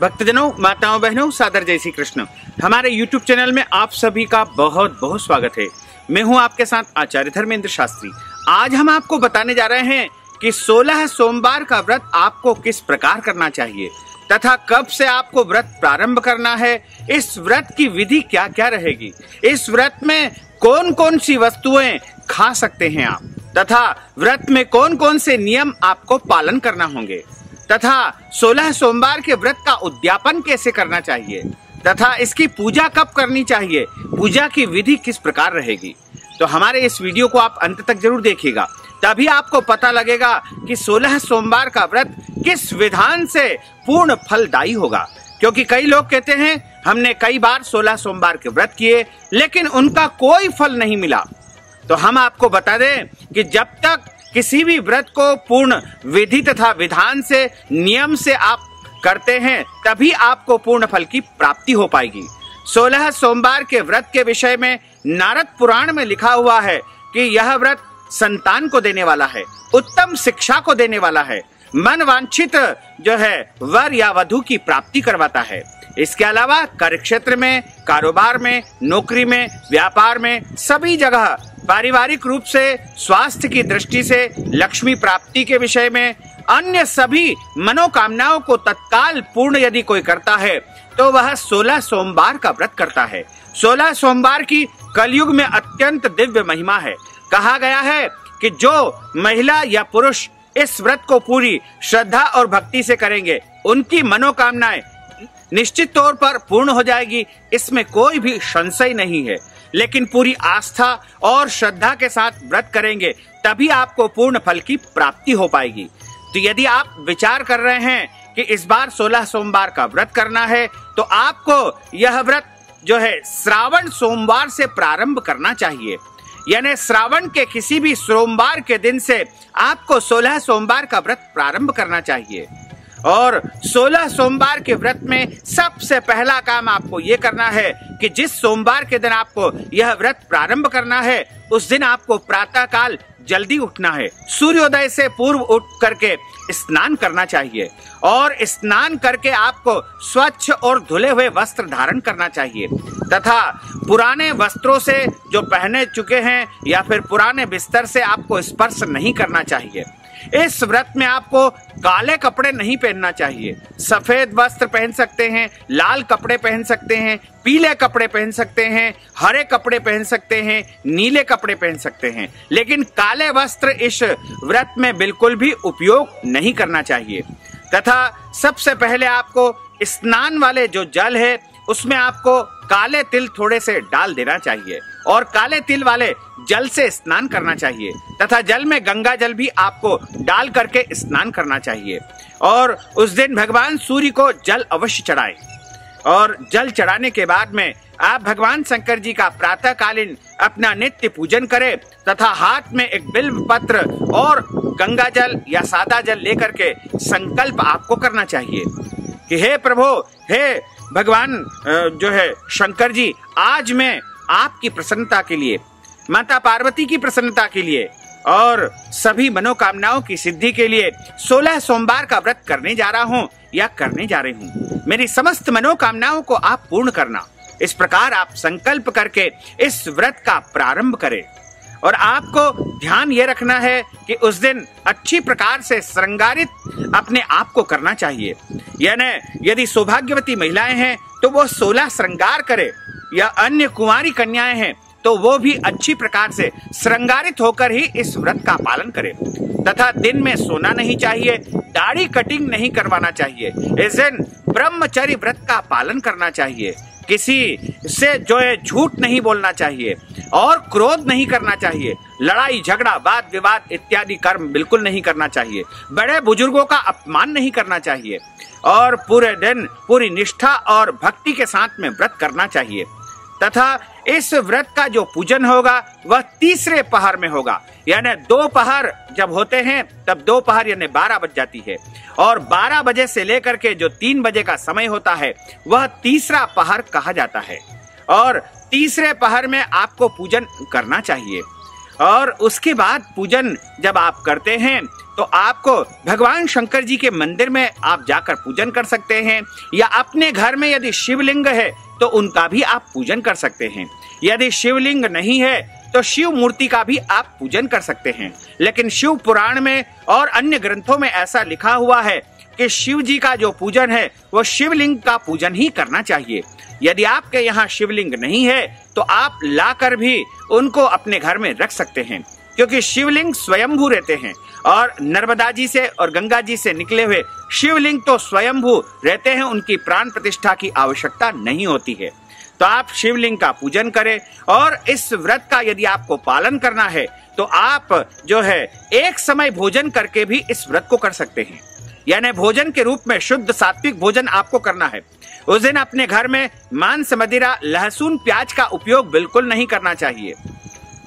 भक्तजनों, माताओं, बहनों, सादर जय श्री कृष्ण। हमारे YouTube चैनल में आप सभी का बहुत बहुत स्वागत है। मैं हूं आपके साथ आचार्य धर्मेंद्र शास्त्री। आज हम आपको बताने जा रहे हैं कि 16 सोमवार का व्रत आपको किस प्रकार करना चाहिए तथा कब से आपको व्रत प्रारंभ करना है। इस व्रत की विधि क्या क्या रहेगी, इस व्रत में कौन कौन सी वस्तुएं खा सकते हैं आप, तथा व्रत में कौन कौन से नियम आपको पालन करना होंगे, तथा 16 सोमवार के व्रत का उद्यापन कैसे करना चाहिए, तथा इसकी पूजा कब करनी चाहिए, पूजा की विधि किस प्रकार रहेगी। तो हमारे इस वीडियो को आप अंत तक जरूर देखिएगा, तभी आपको पता लगेगा कि 16 सोमवार का व्रत किस विधान से पूर्ण फलदायी होगा। क्योंकि कई लोग कहते हैं हमने कई बार 16 सोमवार के व्रत किए लेकिन उनका कोई फल नहीं मिला। तो हम आपको बता दें कि जब तक किसी भी व्रत को पूर्ण विधि तथा विधान से, नियम से आप करते हैं तभी आपको पूर्ण फल की प्राप्ति हो पाएगी। 16 सोमवार के व्रत के विषय में नारद पुराण में लिखा हुआ है कि यह व्रत संतान को देने वाला है, उत्तम शिक्षा को देने वाला है, मन वांछित जो है वर या वधु की प्राप्ति करवाता है। इसके अलावा कार्य क्षेत्र में, कारोबार में, नौकरी में, व्यापार में, सभी जगह पारिवारिक रूप से, स्वास्थ्य की दृष्टि से, लक्ष्मी प्राप्ति के विषय में, अन्य सभी मनोकामनाओं को तत्काल पूर्ण यदि कोई करता है तो वह 16 सोमवार का व्रत करता है। 16 सोमवार की कलयुग में अत्यंत दिव्य महिमा है। कहा गया है कि जो महिला या पुरुष इस व्रत को पूरी श्रद्धा और भक्ति से करेंगे उनकी मनोकामनाएं निश्चित तौर पर पूर्ण हो जाएगी, इसमें कोई भी संशय नहीं है। लेकिन पूरी आस्था और श्रद्धा के साथ व्रत करेंगे तभी आपको पूर्ण फल की प्राप्ति हो पाएगी। तो यदि आप विचार कर रहे हैं कि इस बार 16 सोमवार का व्रत करना है तो आपको यह व्रत जो है श्रावण सोमवार से प्रारंभ करना चाहिए। यानी श्रावण के किसी भी सोमवार के दिन से आपको 16 सोमवार का व्रत प्रारंभ करना चाहिए। और 16 सोमवार के व्रत में सबसे पहला काम आपको ये करना है कि जिस सोमवार के दिन आपको यह व्रत प्रारंभ करना है उस दिन आपको प्रातः काल जल्दी उठना है। सूर्योदय से पूर्व उठ करके स्नान करना चाहिए और स्नान करके आपको स्वच्छ और धुले हुए वस्त्र धारण करना चाहिए तथा पुराने वस्त्रों से जो पहने चुके हैं या फिर पुराने बिस्तर से आपको स्पर्श नहीं करना चाहिए। इस व्रत में आपको काले कपड़े नहीं पहनना चाहिए। सफेद वस्त्र पहन सकते हैं, लाल कपड़े पहन सकते हैं, पीले कपड़े पहन सकते हैं, हरे कपड़े पहन सकते हैं, नीले कपड़े पहन सकते हैं, लेकिन काले वस्त्र इस व्रत में बिल्कुल भी उपयोग नहीं करना चाहिए। तथा सबसे पहले आपको स्नान वाले जो जल है उसमें आपको काले तिल थोड़े से डाल देना चाहिए और काले तिल वाले जल से स्नान करना चाहिए तथा जल में गंगा जल भी आपको डाल करके स्नान करना चाहिए। और उस दिन भगवान सूर्य को जल अवश्य चढ़ाएं और जल चढ़ाने के बाद में आप भगवान शंकर जी का प्रातः कालीन अपना नित्य पूजन करें तथा हाथ में एक बिल्व पत्र और गंगा जल या सादा जल लेकर के संकल्प आपको करना चाहिए कि हे प्रभु, हे भगवान जो है शंकर जी, आज मैं आपकी प्रसन्नता के लिए, माता पार्वती की प्रसन्नता के लिए और सभी मनोकामनाओं की सिद्धि के लिए 16 सोमवार का व्रत करने जा रहा हूँ या करने जा रही हूँ। मेरी समस्त मनोकामनाओं को आप पूर्ण करना। इस प्रकार आप संकल्प करके इस व्रत का प्रारंभ करें। और आपको ध्यान ये रखना है कि उस दिन अच्छी प्रकार से श्रृंगारित अपने आप को करना चाहिए। यानी यदि सौभाग्यवती महिलाएं हैं तो वो 16 श्रृंगार करे, या अन्य कुंवारी कन्याएं हैं तो वो भी अच्छी प्रकार से श्रृंगारित होकर ही इस व्रत का पालन करे। तथा दिन में सोना नहीं चाहिए, दाढ़ी कटिंग नहीं करवाना चाहिए। इस दिन ब्रह्मचर्य व्रत का पालन करना चाहिए। किसी से जो है झूठ नहीं बोलना चाहिए और क्रोध नहीं करना चाहिए। लड़ाई झगड़ा, वाद विवाद इत्यादि कर्म बिल्कुल नहीं करना चाहिए। बड़े बुजुर्गों का अपमान नहीं करना चाहिए और पूरे दिन पूरी निष्ठा और भक्ति के साथ में व्रत करना चाहिए। तथा इस व्रत का जो पूजन होगा वह तीसरे पहर में होगा। यानी दोपहर जब होते हैं तब दोपहर यानी 12 बज जाती है और 12 बजे से लेकर के जो 3 बजे का समय होता है वह तीसरा पहर कहा जाता है। और तीसरे पहर में आपको पूजन करना चाहिए। और उसके बाद पूजन जब आप करते हैं तो आपको भगवान शंकर जी के मंदिर में आप जाकर पूजन कर सकते हैं, या अपने घर में यदि शिवलिंग है तो उनका भी आप पूजन कर सकते हैं। यदि शिवलिंग नहीं है तो शिव मूर्ति का भी आप पूजन कर सकते हैं। लेकिन शिव पुराण में और अन्य ग्रंथों में ऐसा लिखा हुआ है कि शिव जी का जो पूजन है वो शिवलिंग का पूजन ही करना चाहिए। यदि आपके यहाँ शिवलिंग नहीं है तो आप लाकर भी उनको अपने घर में रख सकते हैं, क्योंकि शिवलिंग स्वयंभू रहते हैं और नर्मदा जी से और गंगा जी से निकले हुए शिवलिंग तो स्वयंभू रहते हैं, उनकी प्राण प्रतिष्ठा की आवश्यकता नहीं होती है। तो आप शिवलिंग का पूजन करें, और इस व्रत का यदि आपको पालन करना है तो आप जो है एक समय भोजन करके भी इस व्रत को कर सकते हैं। यानी भोजन के रूप में शुद्ध सात्विक भोजन आपको करना है। उस दिन अपने घर में मांस, मदिरा, लहसुन, प्याज का उपयोग बिल्कुल नहीं करना चाहिए,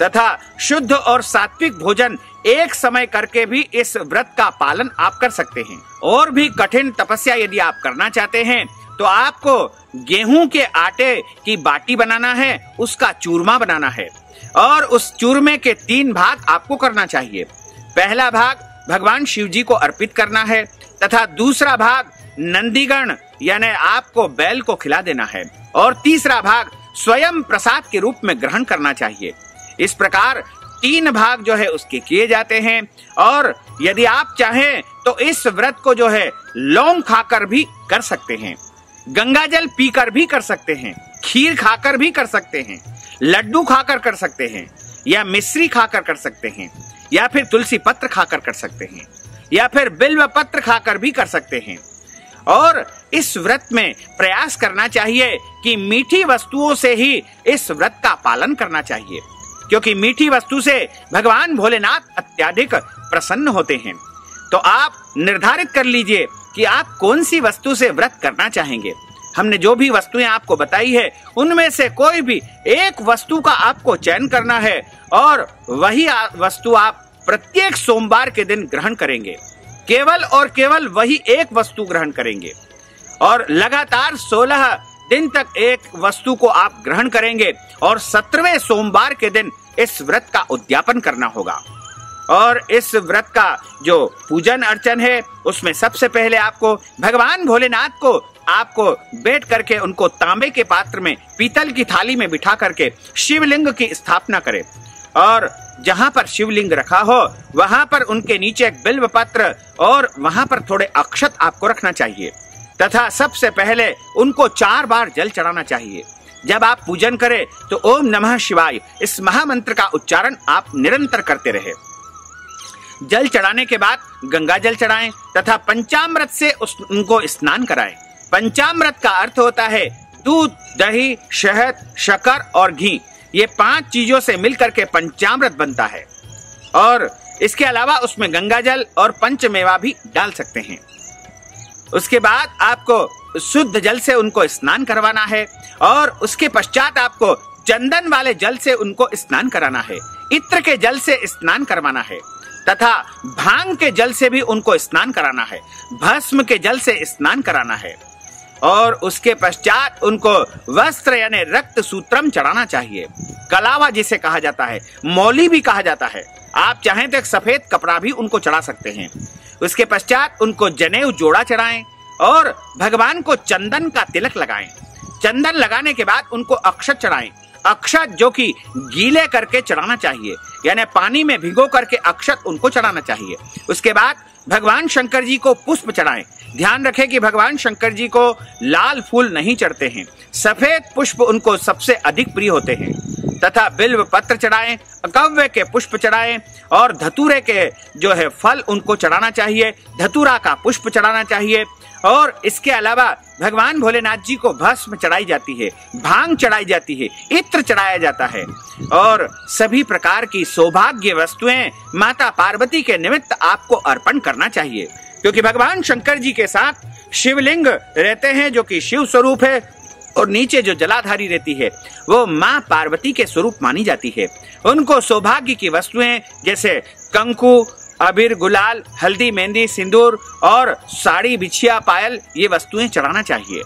तथा शुद्ध और सात्विक भोजन एक समय करके भी इस व्रत का पालन आप कर सकते हैं। और भी कठिन तपस्या यदि आप करना चाहते हैं तो आपको गेहूं के आटे की बाटी बनाना है, उसका चूरमा बनाना है, और उस चूरमे के 3 भाग आपको करना चाहिए। पहला भाग भगवान शिव जी को अर्पित करना है, तथा दूसरा भाग नंदीगण यानी आपको बैल को खिला देना है, और तीसरा भाग स्वयं प्रसाद के रूप में ग्रहण करना चाहिए। इस प्रकार 3 भाग जो है उसके किए जाते हैं। और यदि आप चाहें तो इस व्रत को जो है लौंग खाकर भी कर सकते हैं, गंगा जल पीकर भी कर सकते हैं, खीर खाकर भी कर सकते हैं, लड्डू खाकर कर सकते हैं, या मिश्री खाकर कर सकते हैं, या फिर तुलसी पत्र खाकर कर सकते हैं, या फिर बिल्व पत्र खाकर भी कर सकते हैं। और इस व्रत में प्रयास करना चाहिए कि मीठी वस्तुओं से ही इस व्रत का पालन करना चाहिए, क्योंकि मीठी वस्तु से भगवान भोलेनाथ अत्यधिक प्रसन्न होते हैं। तो आप निर्धारित कर लीजिए कि आप कौन सी वस्तु से व्रत करना चाहेंगे। हमने जो भी वस्तुएं आपको बताई है उनमें से कोई भी एक वस्तु का आपको चयन करना है, और वही वस्तु आप प्रत्येक सोमवार के दिन ग्रहण करेंगे। केवल और केवल वही एक वस्तु ग्रहण करेंगे, और लगातार 16 दिन तक एक वस्तु को आप ग्रहण करेंगे, और 17वें सोमवार के दिन इस व्रत का उद्यापन करना होगा। और इस व्रत का जो पूजन अर्चन है उसमें सबसे पहले आपको भगवान भोलेनाथ को आपको बैठ करके उनको तांबे के पात्र में, पीतल की थाली में बिठा करके शिवलिंग की स्थापना करें, और जहां पर शिवलिंग रखा हो वहां पर उनके नीचे एक बिल्व पत्र और वहां पर थोड़े अक्षत आपको रखना चाहिए, तथा सबसे पहले उनको 4 बार जल चढ़ाना चाहिए। जब आप पूजन करें तो ओम नमः शिवाय इस महामंत्र का उच्चारण आप निरंतर करते रहे। जल चढ़ाने के बाद गंगा जल चढ़ाएं तथा पंचामृत से उनको स्नान कराएं। पंचामृत का अर्थ होता है दूध, दही, शहद, शक्कर और घी। ये 5 चीजों से मिलकर के पंचामृत बनता है, और इसके अलावा उसमें गंगा जल और पंचमेवा भी डाल सकते हैं। उसके बाद आपको शुद्ध जल से उनको स्नान करवाना है, और उसके पश्चात आपको चंदन वाले जल से उनको स्नान कराना है, इत्र के जल से स्नान करवाना है, तथा भांग के जल से भी उनको स्नान कराना है, भस्म के जल से स्नान कराना है, और उसके पश्चात उनको वस्त्र यानी रक्त सूत्रम चढ़ाना चाहिए। कलावा जिसे कहा जाता है, मौली भी कहा जाता है। आप चाहें तो एक सफेद कपड़ा भी उनको चढ़ा सकते हैं। उसके पश्चात उनको जनेऊ जोड़ा चढ़ाएं और भगवान को चंदन का तिलक लगाएं। चंदन लगाने के बाद उनको अक्षत चढ़ाएं। अक्षत जो कि गीले करके चढ़ाना चाहिए, यानी पानी में भिगो करके अक्षत उनको चढ़ाना चाहिए। उसके बाद भगवान शंकर जी को पुष्प चढ़ाएं। ध्यान रखें कि भगवान शंकर जी को लाल फूल नहीं चढ़ते हैं, सफेद पुष्प उनको सबसे अधिक प्रिय होते हैं, तथा बिल्व पत्र चढ़ाएं, कव्य के पुष्प चढ़ाएं, और धतूरे के जो है फल उनको चढ़ाना चाहिए, धतूरा का पुष्प चढ़ाना चाहिए। और इसके अलावा भगवान भोलेनाथ जी को भस्म चढ़ाई जाती है, भांग चढ़ाई जाती है, इत्र चढ़ाया जाता है, और सभी प्रकार की सौभाग्य वस्तुएं माता पार्वती के निमित्त आपको अर्पण करना चाहिए, क्योंकि भगवान शंकर जी के साथ शिवलिंग रहते हैं जो कि शिव स्वरूप है, और नीचे जो जलाधारी रहती है वो माँ पार्वती के स्वरूप मानी जाती है। उनको सौभाग्य की वस्तुएं जैसे कंकु, अबीर, गुलाल, हल्दी, मेहंदी, सिंदूर और साड़ी, बिछिया, पायल ये वस्तुएं चढ़ाना चाहिए,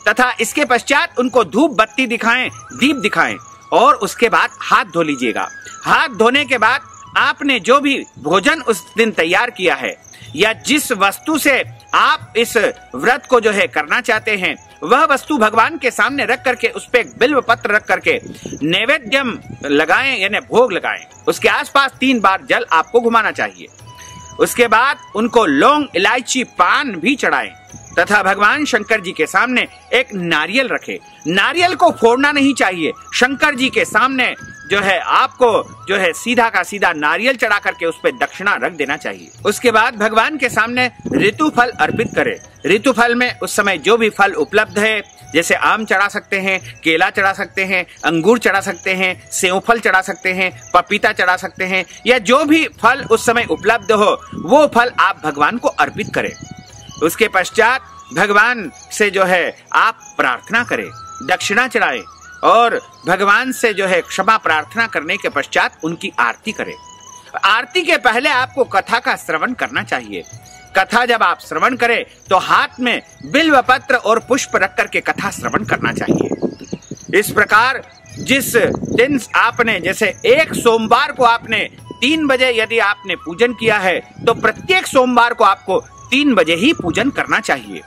तथा इसके पश्चात उनको धूप बत्ती दिखाएं, दीप दिखाएं, और उसके बाद हाथ धो लीजिएगा। हाथ धोने के बाद आपने जो भी भोजन उस दिन तैयार किया है या जिस वस्तु से आप इस व्रत को जो है करना चाहते हैं, वह वस्तु भगवान के सामने रख करके उस पे एक बिल्व पत्र रख करके नैवेद्यम लगाएं, यानी भोग लगाएं। उसके आसपास 3 बार जल आपको घुमाना चाहिए। उसके बाद उनको लौंग, इलायची, पान भी चढ़ाएं तथा भगवान शंकर जी के सामने एक नारियल रखें। नारियल को फोड़ना नहीं चाहिए। शंकर जी के सामने जो है आपको जो है सीधा का सीधा नारियल चढ़ा करके उस पे दक्षिणा रख देना चाहिए। उसके बाद भगवान के सामने ऋतु फल अर्पित करें। ऋतु फल में उस समय जो भी फल उपलब्ध है, जैसे आम चढ़ा सकते हैं, केला चढ़ा सकते हैं, अंगूर चढ़ा सकते हैं, सेव फल चढ़ा सकते हैं, पपीता चढ़ा सकते हैं, या जो भी फल उस समय उपलब्ध हो वो फल आप भगवान को अर्पित करें। उसके पश्चात भगवान से जो है आप प्रार्थना करें, दक्षिणा चढ़ाएं और भगवान से जो है क्षमा प्रार्थना करने के पश्चात उनकी आरती करें। आरती के पहले आपको कथा का श्रवण करना चाहिए। कथा जब आप श्रवण करें तो हाथ में बिल्व पत्र और पुष्प रख करके कथा श्रवण करना चाहिए। इस प्रकार जिस दिन आपने, जैसे एक सोमवार को आपने 3 बजे यदि आपने पूजन किया है तो प्रत्येक सोमवार को आपको 3 बजे ही पूजन करना चाहिए।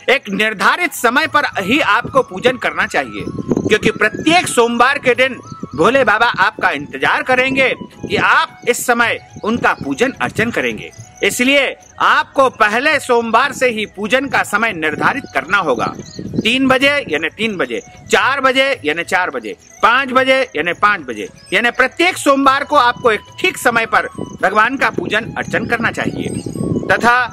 एक निर्धारित समय पर ही आपको पूजन करना चाहिए, क्योंकि प्रत्येक सोमवार के दिन भोले बाबा आपका इंतजार करेंगे कि आप इस समय उनका पूजन अर्चन करेंगे। इसलिए आपको पहले सोमवार से ही पूजन का समय निर्धारित करना होगा। 3 बजे यानी 3 बजे, 4 बजे यानी 4 बजे, 5 बजे यानी 5 बजे, यानी प्रत्येक सोमवार को आपको एक ठीक समय पर भगवान का पूजन अर्चन करना चाहिए। तथा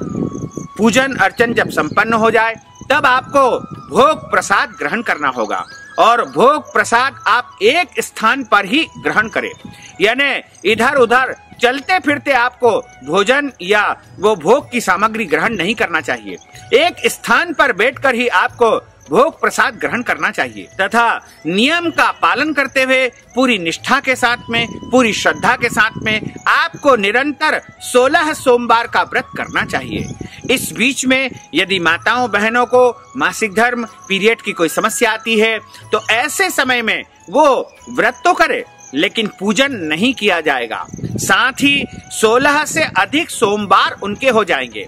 पूजन अर्चन जब संपन्न हो जाए तब आपको भोग प्रसाद ग्रहण करना होगा और भोग प्रसाद आप एक स्थान पर ही ग्रहण करें, यानी इधर उधर चलते फिरते आपको भोजन या वो भोग की सामग्री ग्रहण नहीं करना चाहिए। एक स्थान पर बैठकर ही आपको भोग प्रसाद ग्रहण करना चाहिए तथा नियम का पालन करते हुए पूरी निष्ठा के साथ में, पूरी श्रद्धा के साथ में आपको निरंतर 16 सोमवार का व्रत करना चाहिए। इस बीच में यदि माताओं बहनों को मासिक धर्म, पीरियड की कोई समस्या आती है तो ऐसे समय में वो व्रत तो करे लेकिन पूजन नहीं किया जाएगा। साथ ही 16 से अधिक सोमवार उनके हो जाएंगे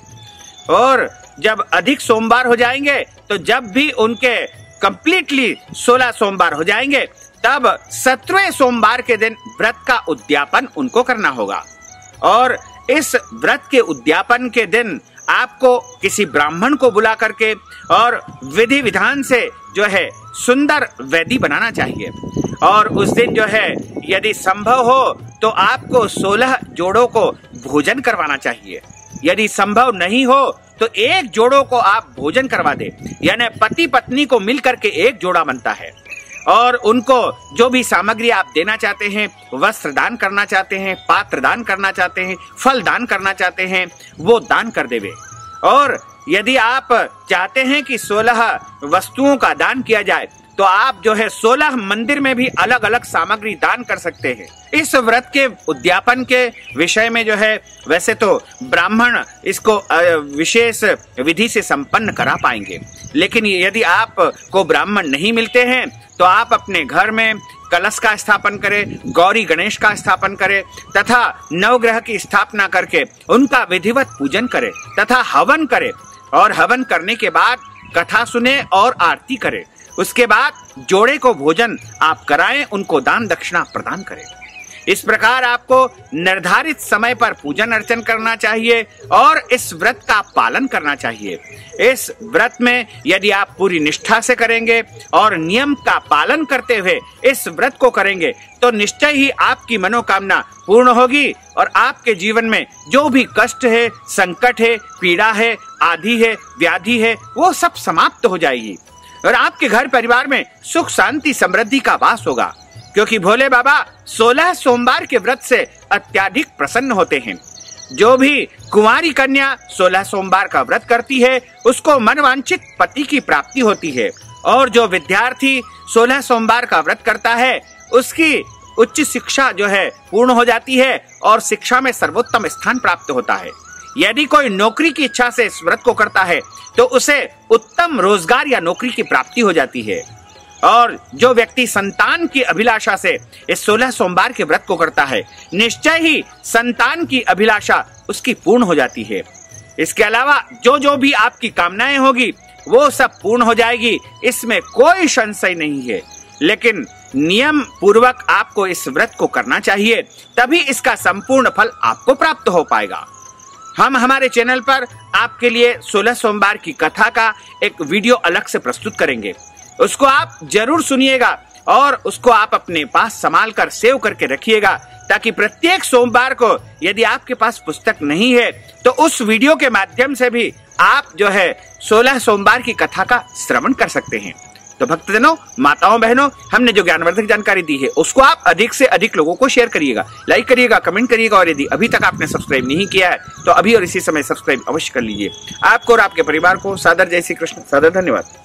और जब अधिक सोमवार हो जाएंगे तो जब भी उनके कंप्लीटली 16 सोमवार हो जाएंगे तब 17वें सोमवार के दिन व्रत का उद्यापन उनको करना होगा। और इस व्रत के उद्यापन के दिन आपको किसी ब्राह्मण को बुला करके और विधि विधान से जो है सुंदर वेदी बनाना चाहिए। और उस दिन जो है यदि संभव हो तो आपको 16 जोड़ों को भोजन करवाना चाहिए। यदि संभव नहीं हो तो एक जोड़ों को आप भोजन करवा दे, यानी पति पत्नी को मिलकर के एक जोड़ा बनता है। और उनको जो भी सामग्री आप देना चाहते हैं, वस्त्र दान करना चाहते हैं, पात्र दान करना चाहते हैं, फल दान करना चाहते हैं, वो दान कर देवे। और यदि आप चाहते हैं कि 16 वस्तुओं का दान किया जाए तो आप जो है 16 मंदिर में भी अलग अलग सामग्री दान कर सकते हैं। इस व्रत के उद्यापन के विषय में जो है वैसे तो ब्राह्मण इसको विशेष विधि से संपन्न करा पाएंगे, लेकिन यदि आप को ब्राह्मण नहीं मिलते हैं तो आप अपने घर में कलश का स्थापन करें, गौरी गणेश का स्थापन करें तथा नवग्रह की स्थापना करके उनका विधिवत पूजन करें तथा हवन करें। और हवन करने के बाद कथा सुने और आरती करें। उसके बाद जोड़े को भोजन आप कराएं, उनको दान दक्षिणा प्रदान करें। इस प्रकार आपको निर्धारित समय पर पूजन अर्चन करना चाहिए और इस व्रत का पालन करना चाहिए। इस व्रत में यदि आप पूरी निष्ठा से करेंगे और नियम का पालन करते हुए इस व्रत को करेंगे तो निश्चय ही आपकी मनोकामना पूर्ण होगी और आपके जीवन में जो भी कष्ट है, संकट है, पीड़ा है, आदि है, व्याधि है, वो सब समाप्त हो जाएगी और आपके घर परिवार में सुख शांति समृद्धि का वास होगा, क्योंकि भोले बाबा 16 सोमवार के व्रत से अत्यधिक प्रसन्न होते हैं। जो भी कुंवारी कन्या 16 सोमवार का व्रत करती है उसको मनवांछित पति की प्राप्ति होती है और जो विद्यार्थी 16 सोमवार का व्रत करता है उसकी उच्च शिक्षा जो है पूर्ण हो जाती है और शिक्षा में सर्वोत्तम स्थान प्राप्त होता है। यदि कोई नौकरी की इच्छा से इस व्रत को करता है तो उसे उत्तम रोजगार या नौकरी की प्राप्ति हो जाती है। और जो व्यक्ति संतान की अभिलाषा से इस 16 सोमवार के व्रत को करता है, निश्चय ही संतान की अभिलाषा उसकी पूर्ण हो जाती है। इसके अलावा जो भी आपकी कामनाएं होगी वो सब पूर्ण हो जाएगी, इसमें कोई संशय नहीं है। लेकिन नियम पूर्वक आपको इस व्रत को करना चाहिए, तभी इसका संपूर्ण फल आपको प्राप्त हो पाएगा। हम हमारे चैनल पर आपके लिए 16 सोमवार की कथा का एक वीडियो अलग से प्रस्तुत करेंगे, उसको आप जरूर सुनिएगा और उसको आप अपने पास संभाल कर सेव करके रखिएगा, ताकि प्रत्येक सोमवार को यदि आपके पास पुस्तक नहीं है तो उस वीडियो के माध्यम से भी आप जो है 16 सोमवार की कथा का श्रवण कर सकते हैं। तो भक्तजनों, माताओं, बहनों, हमने जो ज्ञानवर्धक जानकारी दी है उसको आप अधिक से अधिक लोगों को शेयर करिएगा, लाइक करिएगा, कमेंट करिएगा और यदि अभी तक आपने सब्सक्राइब नहीं किया है तो अभी और इसी समय सब्सक्राइब अवश्य कर लीजिए। आपको और आपके परिवार को सादर जय श्री कृष्ण, सादर धन्यवाद।